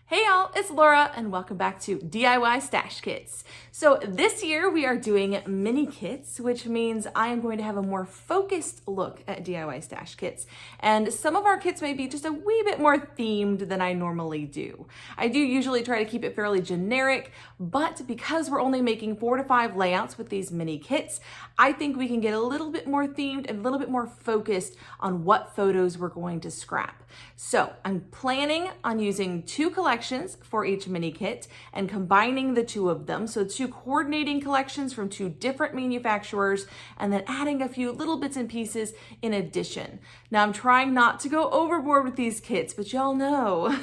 Hey y'all, it's Laura and welcome back to DIY Stash Kits. So this year we are doing mini kits, which means I am going to have a more focused look at DIY stash kits. And some of our kits may be just a wee bit more themed than I normally do. I do usually try to keep it fairly generic, but because we're only making 4 to 5 layouts with these mini kits, I think we can get a little bit more themed and a little bit more focused on what photos we're going to scrap. So I'm planning on using 2 collections for each mini kit and combining the 2 of them. So 2 coordinating collections from 2 different manufacturers and then adding a few little bits and pieces in addition. Now I'm trying not to go overboard with these kits, but y'all know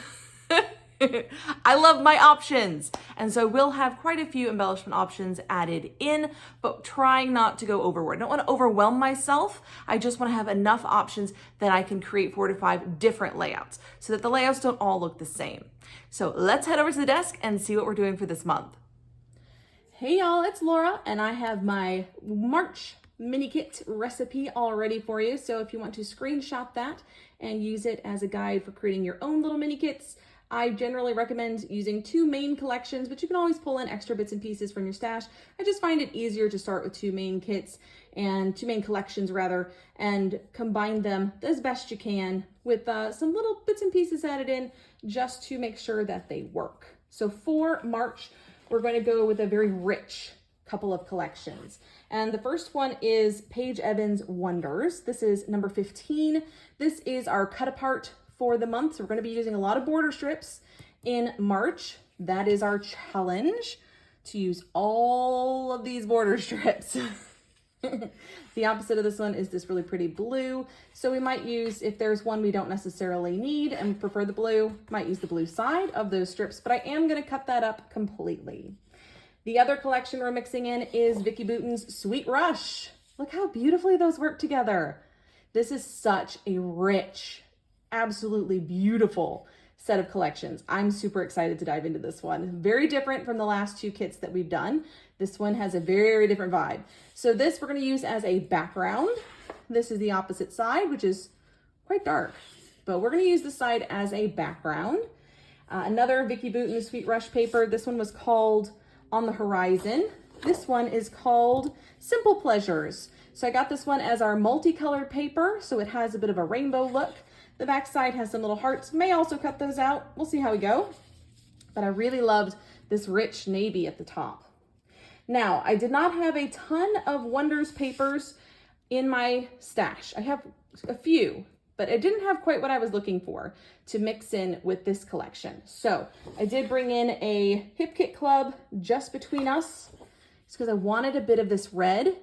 I love my options. And so we'll have quite a few embellishment options added in, but trying not to go overboard. I don't want to overwhelm myself. I just want to have enough options that I can create 4 to 5 different layouts so that the layouts don't all look the same. So let's head over to the desk and see what we're doing for this month. Hey y'all, it's Laura and I have my March mini kit recipe all ready for you. So if you want to screenshot that and use it as a guide for creating your own little mini kits, I generally recommend using 2 main collections, but you can always pull in extra bits and pieces from your stash. I just find it easier to start with 2 main kits and 2 main collections rather, and combine them as best you can with some little bits and pieces added in just to make sure that they work. So for March, we're going to go with a very rich couple of collections. And the first one is Paige Evans Wonders. This is number 15. This is our cut apart for the month. So we're going to be using a lot of border strips in March. That is our challenge, to use all of these border strips. The opposite of this one is this really pretty blue. So we might use, if there's one we don't necessarily need and prefer the blue, might use the blue side of those strips, but I am going to cut that up completely. The other collection we're mixing in is Vicki Boutin's Sweet Rush. Look how beautifully those work together. This is such a rich, absolutely beautiful set of collections. I'm super excited to dive into this one. Very different from the last 2 kits that we've done. This one has a very different vibe. So this we're going to use as a background. This is the opposite side, which is quite dark, but we're going to use this side as a background. Another Vicki Boutin Sweet Rush paper. This one was called On the Horizon. This one is called Simple Pleasures. So I got this one as our multicolored paper, so it has a bit of a rainbow look. The back side has some little hearts. May also cut those out. We'll see how we go. But I really loved this rich navy at the top. Now, I did not have a ton of Wonders papers in my stash. I have a few, but I didn't have quite what I was looking for to mix in with this collection. So I did bring in a Hip Kit Club just between us. It's because I wanted a bit of this red,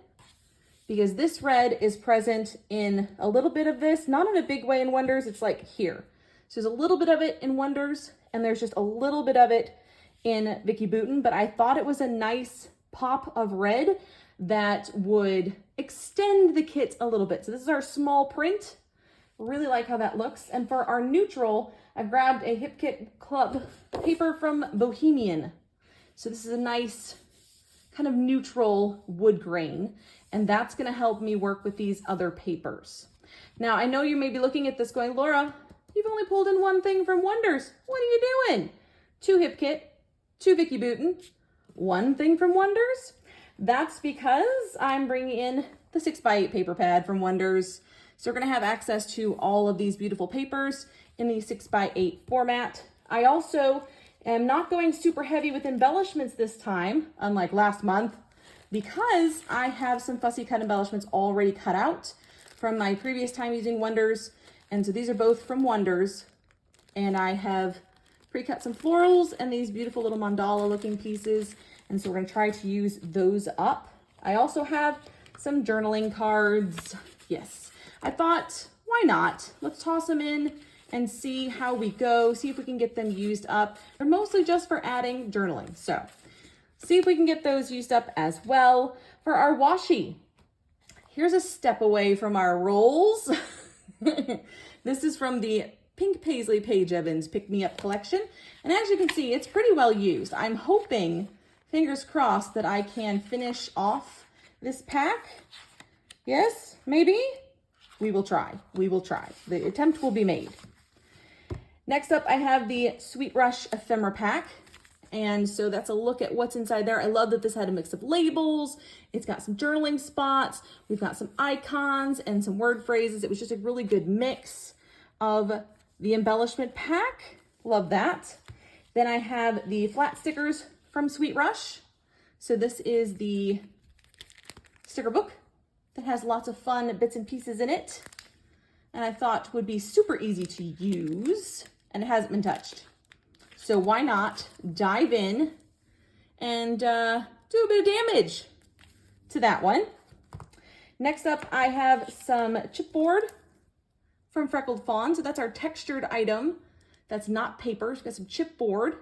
because this red is present in a little bit of this, not in a big way in Wonders, it's like here. So there's a little bit of it in Wonders, and there's just a little bit of it in Vicki Boutin, but I thought it was a nice pop of red that would extend the kit a little bit. So this is our small print. Really like how that looks. And for our neutral, I grabbed a Hip Kit Club paper from Bohemian. So this is a nice kind of neutral wood grain, and that's going to help me work with these other papers. Now, I know you may be looking at this going, Laura, you've only pulled in 1 thing from Wonders. What are you doing? 2 Hip Kit, 2 Vicki Boutin, 1 thing from Wonders. That's because I'm bringing in the 6x8 paper pad from Wonders. So we're going to have access to all of these beautiful papers in the 6x8 format. I also am not going super heavy with embellishments this time, unlike last month, because I have some fussy cut embellishments already cut out from my previous time using Wonders. And so these are both from Wonders. And I have pre-cut some florals and these beautiful little mandala looking pieces. And so we're gonna try to use those up. I also have some journaling cards. Yes, I thought, why not? Let's toss them in and see how we go, see if we can get them used up. They're mostly just for adding journaling. So see if we can get those used up as well. For our washi, here's a step away from our rolls. This is from the Pink Paisley Paige Evans Pick Me Up collection. And as you can see, it's pretty well used. I'm hoping, fingers crossed, that I can finish off this pack. Yes, maybe? We will try. We will try. The attempt will be made. Next up, I have the Sweet Rush Ephemera Pack. And so that's a look at what's inside there. I love that this had a mix of labels. It's got some journaling spots. We've got some icons and some word phrases. It was just a really good mix of the embellishment pack. Love that. Then I have the flat stickers from Sweet Rush. So this is the sticker book that has lots of fun bits and pieces in it. And I thought would be super easy to use, and it hasn't been touched. So why not dive in and do a bit of damage to that one. Next up, I have some chipboard from Freckled Fawn. So that's our textured item. That's not paper. We've got some chipboard.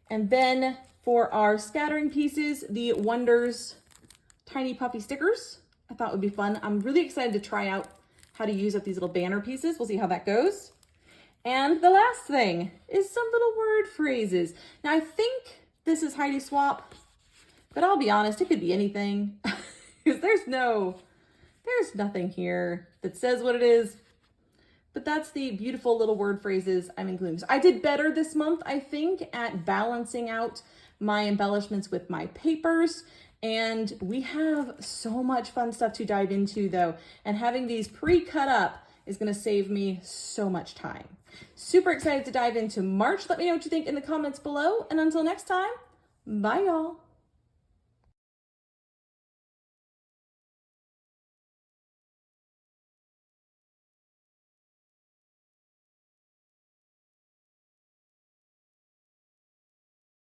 And then for our scattering pieces, the Wonders Tiny Puffy stickers. I thought would be fun. I'm really excited to try out how to use up these little banner pieces. We'll see how that goes. And the last thing is some little word phrases. Now I think this is Heidi Swap, but I'll be honest, it could be anything because there's nothing here that says what it is, but that's the beautiful little word phrases I'm including. So I did better this month, I think, at balancing out my embellishments with my papers. And we have so much fun stuff to dive into though. And having these pre-cut up is gonna save me so much time. Super excited to dive into March. Let me know what you think in the comments below. And until next time, bye y'all.